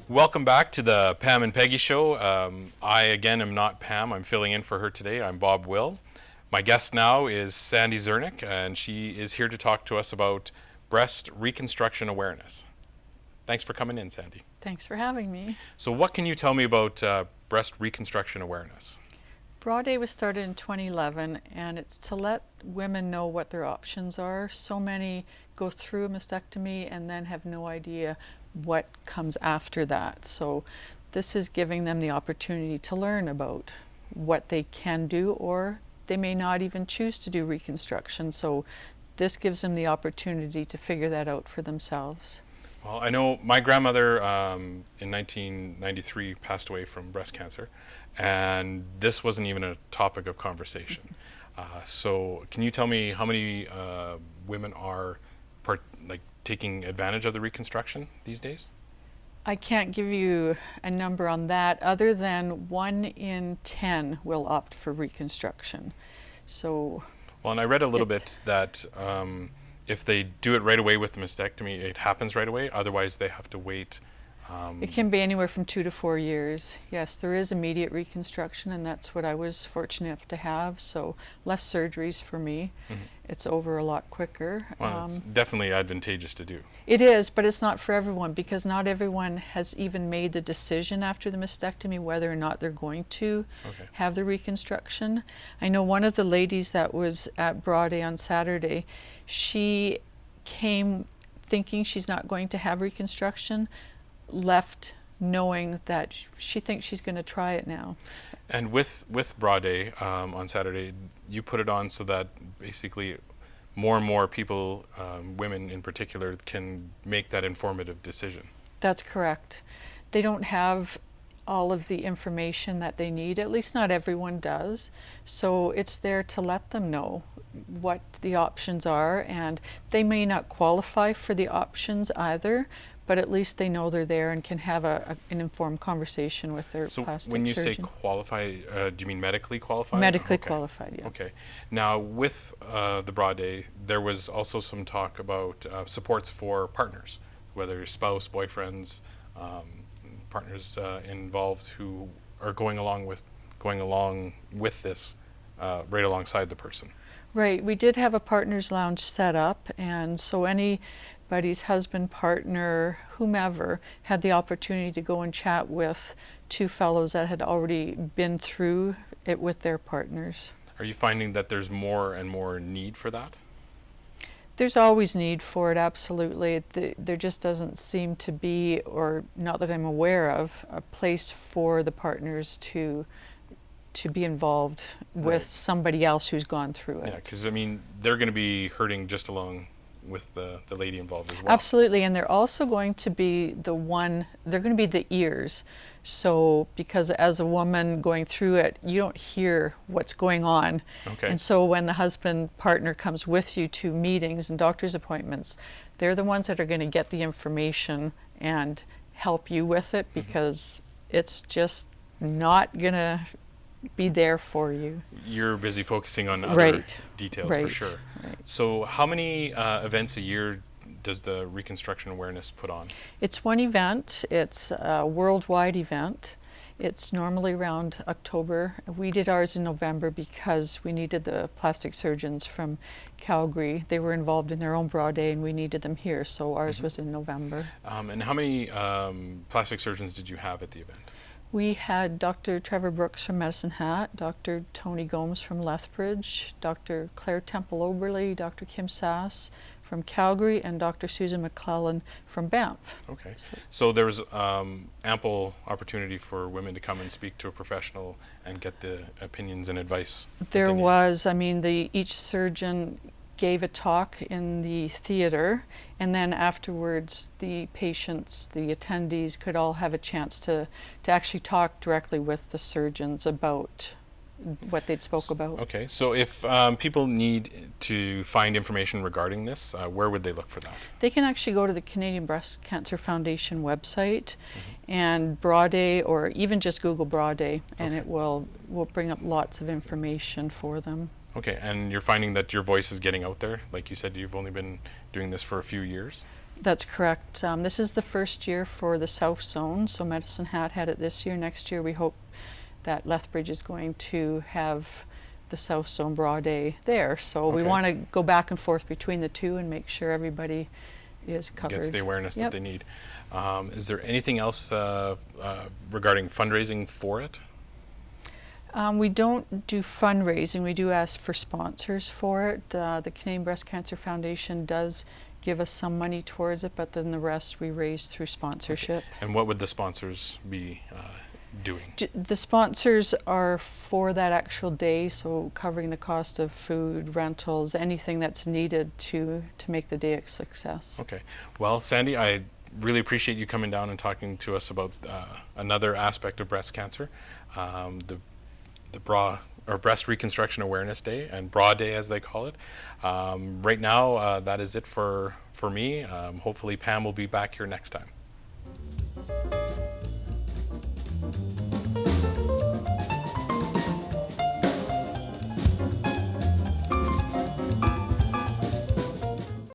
Welcome back to the Pam and Peggy show. I again am not Pam. I'm filling in for her today. I'm Bob Will. My guest now is Sandy Czernick, and she is here to talk to us about breast reconstruction awareness. Thanks for coming in, Sandy. Thanks for having me. So what can you tell me about breast reconstruction awareness? Bra Day was started in 2011, and it's to let women know what their options are. So many go through a mastectomy and then have no idea what comes after that. So this is giving them the opportunity to learn about what they can do, or they may not even choose to do reconstruction. So this gives them the opportunity to figure that out for themselves. Well, I know my grandmother in 1993 passed away from breast cancer, and this wasn't even a topic of conversation. So can you tell me how many women are taking advantage of the reconstruction these days? I can't give you a number on that other than 1 in 10 will opt for reconstruction. So, well, and I read a little bit that if they do it right away with the mastectomy, it happens right away. Otherwise, they have to wait. It can be anywhere from 2 to 4 years. Yes, there is immediate reconstruction, and that's what I was fortunate enough to have. So less surgeries for me. Mm-hmm. It's over a lot quicker. Well, it's definitely advantageous to do. It is, but it's not for everyone, because not everyone has even made the decision after the mastectomy whether or not they're going to have the reconstruction. I know one of the ladies that was at Bra Day on Saturday, she came thinking she's not going to have reconstruction, left knowing that she thinks she's going to try it now. And with Bra Day on Saturday, you put it on so that basically more and more people, women in particular, can make that informative decision. That's correct. They don't have all of the information that they need, at least not everyone does. So it's there to let them know what the options are, and they may not qualify for the options either, but at least they know they're there and can have an informed conversation with their plastic surgeon. So when you say qualify, do you mean medically qualified? Medically qualified, yeah. Okay. Now with the Bra Day, there was also some talk about supports for partners, whether spouse, boyfriends, partners involved who are going along with this right alongside the person. Right. We did have a partners lounge set up, and so anybody's husband, partner, whomever had the opportunity to go and chat with two fellows that had already been through it with their partners. Are you finding that there's more and more need for that? There's always need for it, absolutely. There just doesn't seem to be, or not that I'm aware of, a place for the partners to be involved with somebody else who's gone through it. Yeah, because I mean, they're going to be hurting just along with the lady involved as well. Absolutely, and they're also going to be they're going to be the ears. So, because as a woman going through it, you don't hear what's going on. Okay. And so when the husband partner comes with you to meetings and doctor's appointments, they're the ones that are going to get the information and help you with it, because it's just not going to be there for you. You're busy focusing on other details for sure. Right. So how many events a year does the reconstruction awareness put on? It's one event. It's a worldwide event. It's normally around October. We did ours in November because we needed the plastic surgeons from Calgary. They were involved in their own Bra Day, and we needed them here, so ours was in November. And how many plastic surgeons did you have at the event? We had Dr. Trevor Brooks from Medicine Hat, Dr. Tony Gomes from Lethbridge, Dr. Claire Temple-Oberly, Dr. Kim Sass from Calgary, and Dr. Susan McClellan from Banff. Okay. So there was ample opportunity for women to come and speak to a professional and get the opinions and advice. There was. I mean, each surgeon gave a talk in the theater, and then afterwards the patients, the attendees, could all have a chance to actually talk directly with the surgeons about what they'd spoke about. Okay, so if people need to find information regarding this, where would they look for that? They can actually go to the Canadian Breast Cancer Foundation website and Bra Day, or even just Google Bra Day, and it will bring up lots of information for them. Okay, and you're finding that your voice is getting out there? Like you said, you've only been doing this for a few years? That's correct. This is the first year for the South Zone, so Medicine Hat had it this year. Next year we hope that Lethbridge is going to have the South Zone Bra Day there. So we Okay. want to go back and forth between the two and make sure everybody is covered. Gets the awareness that Yep. they need. Is there anything else regarding fundraising for it? We don't do fundraising. We do ask for sponsors for it. The Canadian Breast Cancer Foundation does give us some money towards it, but then the rest we raise through sponsorship. And what would the sponsors be doing? The sponsors are for that actual day, so covering the cost of food, rentals, anything that's needed to make the day a success. Okay. Well, Sandy, I really appreciate you coming down and talking to us about another aspect of breast cancer, the Breast Reconstruction Awareness Day, and Bra Day as they call it. Right now, that is it for me. Hopefully Pam will be back here next time.